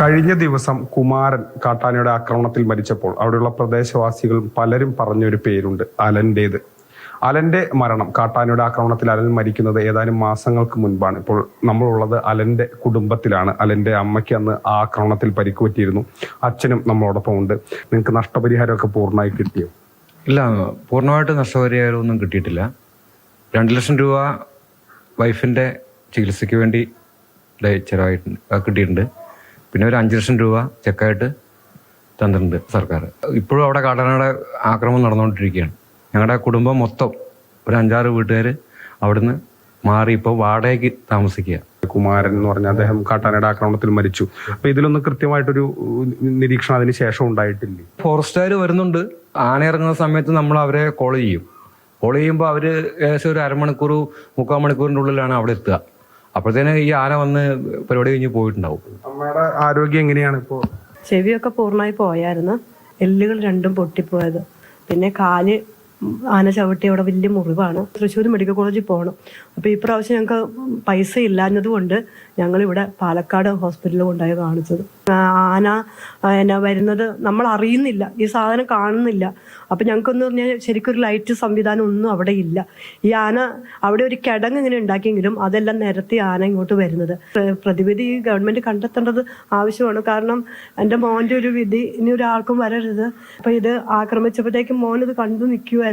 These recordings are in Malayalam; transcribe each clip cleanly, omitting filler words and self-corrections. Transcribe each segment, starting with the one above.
കഴിഞ്ഞ ദിവസം കുമാരൻ കാട്ടാനയുടെ ആക്രമണത്തിൽ മരിച്ചപ്പോൾ അവിടെയുള്ള പ്രദേശവാസികൾ പലരും പറഞ്ഞൊരു പേരുണ്ട്, അലന്റേത്. അലന്റെ മരണം, കാട്ടാനയുടെ ആക്രമണത്തിൽ അലൻ മരിക്കുന്നത് ഏതാനും മാസങ്ങൾക്ക് മുൻപാണ്. ഇപ്പോൾ നമ്മളുള്ളത് അലന്റെ കുടുംബത്തിലാണ്. അലന്റെ അമ്മയ്ക്ക് അന്ന് ആ ആക്രമണത്തിൽ പരിക്ക് പറ്റിയിരുന്നു. അച്ഛനും നമ്മളോടൊപ്പം ഉണ്ട്. നിങ്ങൾക്ക് നഷ്ടപരിഹാരമൊക്കെ പൂർണ്ണമായി കിട്ടിയോ? ഇല്ല, പൂർണ്ണമായിട്ട് നഷ്ടപരിഹാരമൊന്നും കിട്ടിയിട്ടില്ല. 2 ലക്ഷം രൂപ വൈഫിൻ്റെ ചികിത്സയ്ക്ക് വേണ്ടി ചിലവായിട്ടുണ്ട്, കിട്ടിയിട്ടുണ്ട്. പിന്നെ ഒരു 5 ലക്ഷം രൂപ ചെക്കായിട്ട് തന്നിട്ടുണ്ട് സർക്കാർ. ഇപ്പോഴും അവിടെ കാട്ടാനയുടെ ആക്രമണം നടന്നുകൊണ്ടിരിക്കുകയാണ്. ഞങ്ങളുടെ കുടുംബം മൊത്തം ഒരു 5-6 വീട്ടുകാർ അവിടുന്ന് മാറി ഇപ്പോൾ വാടകയ്ക്ക് താമസിക്കുക. കുമാരൻ എന്ന് പറഞ്ഞ അദ്ദേഹം കാട്ടാനയുടെ ആക്രമണത്തിൽ മരിച്ചു. അപ്പൊ ഇതിലൊന്നും കൃത്യമായിട്ടൊരു നിരീക്ഷണം അതിന് ശേഷം ഉണ്ടായിട്ടില്ലേ? ഫോറസ്റ്റുകാർ വരുന്നുണ്ട്. ആന ഇറങ്ങുന്ന സമയത്ത് നമ്മൾ അവരെ കോൾ ചെയ്യും. കോൾ ചെയ്യുമ്പോൾ അവർ ഏകദേശം ഒരു 1/2 മണിക്കൂർ 3/4 മണിക്കൂറിൻ്റെ ഉള്ളിലാണ് അവിടെ എത്തുക. അപ്പോഴത്തേന് ഈ ആന വന്ന് പരിപാടി കഴിഞ്ഞ് പോയിട്ടുണ്ടാവും. അമ്മയുടെ ആരോഗ്യം എങ്ങനെയാണ് ഇപ്പോൾ? ചെവിയൊക്കെ പൂർണ്ണമായി പോയായിരുന്നു. എല്ലുകൾ രണ്ടും പൊട്ടിപ്പോയത്. പിന്നെ കാല് ആന ചവിട്ടി അവിടെ വലിയ മുറിവാണ്. തൃശ്ശൂർ മെഡിക്കൽ കോളേജിൽ പോകണം. അപ്പോൾ ഈ പ്രാവശ്യം ഞങ്ങൾക്ക് പൈസ ഇല്ലാഞ്ഞതുകൊണ്ട് ഞങ്ങളിവിടെ പാലക്കാട് ഹോസ്പിറ്റലിൽ കൊണ്ടായി കാണിച്ചത്. ആന വരുന്നത് നമ്മൾ അറിയുന്നില്ല, ഈ സാധനം കാണുന്നില്ല. അപ്പം ഞങ്ങൾക്കെന്ന് പറഞ്ഞാൽ ശരിക്കും ഒരു ലൈറ്റ് സംവിധാനം ഒന്നും അവിടെ ഇല്ല. ഈ ആന അവിടെ ഒരു കിടങ്ങ് ഇങ്ങനെ ഉണ്ടാക്കിയെങ്കിലും അതെല്ലാം നിരത്തി ആന ഇങ്ങോട്ട് വരുന്നത്. പ്രതിവിധി ഗവൺമെൻറ് കണ്ടെത്തേണ്ടത് ആവശ്യമാണ്. കാരണം എൻ്റെ മോൻ്റെ ഒരു വിധി ഇനി ഒരാൾക്കും വരരുത്. അപ്പം ഇത് ആക്രമിച്ചപ്പോഴത്തേക്കും മോനിത് കണ്ടു നിൽക്കുമായിരുന്നു.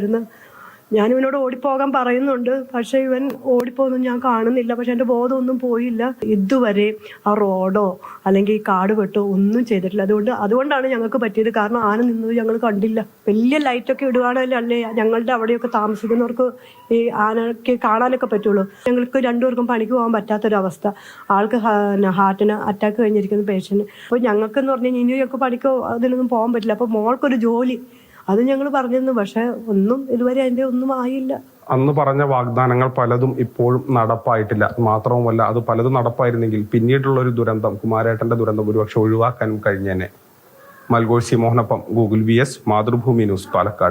ഞാൻ ഇവനോട് ഓടിപ്പോകാൻ പറയുന്നുണ്ട്, പക്ഷെ ഇവൻ ഓടിപ്പോകുന്നു ഞാൻ കാണുന്നില്ല. പക്ഷെ എൻ്റെ ബോധമൊന്നും പോയില്ല. ഇതുവരെ ആ റോഡോ അല്ലെങ്കിൽ കാട് വെട്ടോ ഒന്നും ചെയ്തിട്ടില്ല. അതുകൊണ്ടാണ് ഞങ്ങൾക്ക് പറ്റിയത്. കാരണം ആന നിന്നത് ഞങ്ങൾ കണ്ടില്ല. വലിയ ലൈറ്റൊക്കെ ഇടുകയാണല്ലേ ഞങ്ങളുടെ അവിടെയൊക്കെ താമസിക്കുന്നവർക്ക് ഈ ആനയ്ക്ക് കാണാനൊക്കെ പറ്റുള്ളൂ. ഞങ്ങൾക്ക് 2 പേർക്കും പണിക്ക് പോകാൻ പറ്റാത്തൊരവസ്ഥ. ആൾക്ക് ഹാർട്ടിന് അറ്റാക്ക് കഴിഞ്ഞിരിക്കുന്ന പേഷ്യൻ്റ്. അപ്പോൾ ഞങ്ങൾക്കെന്ന് പറഞ്ഞു കഴിഞ്ഞാൽ ഇനിയൊക്കെ പണിക്കോ അതിനൊന്നും പോകാൻ പറ്റില്ല. അപ്പോൾ മോൾക്കൊരു ജോലി അത് ഞങ്ങൾ പറഞ്ഞിരുന്നു. പക്ഷെ ഒന്നും ഇതുവരെ അതിൻ്റെ ഒന്നും ആയില്ല. അന്ന് പറഞ്ഞ വാഗ്ദാനങ്ങൾ പലതും ഇപ്പോഴും നടപ്പായിട്ടില്ല. മാത്രവുമല്ല, അത് പലതും നടപ്പായിരുന്നെങ്കിൽ പിന്നീടുള്ള ഒരു ദുരന്തം, കുമാരേട്ടന്റെ ദുരന്തം ഒരുപക്ഷെ ഒഴിവാക്കാനും കഴിഞ്ഞേനെ. മൽഗോഴ്സി മോഹനൊപ്പം ഗൂഗിൾ VS, മാതൃഭൂമി ന്യൂസ്, പാലക്കാട്.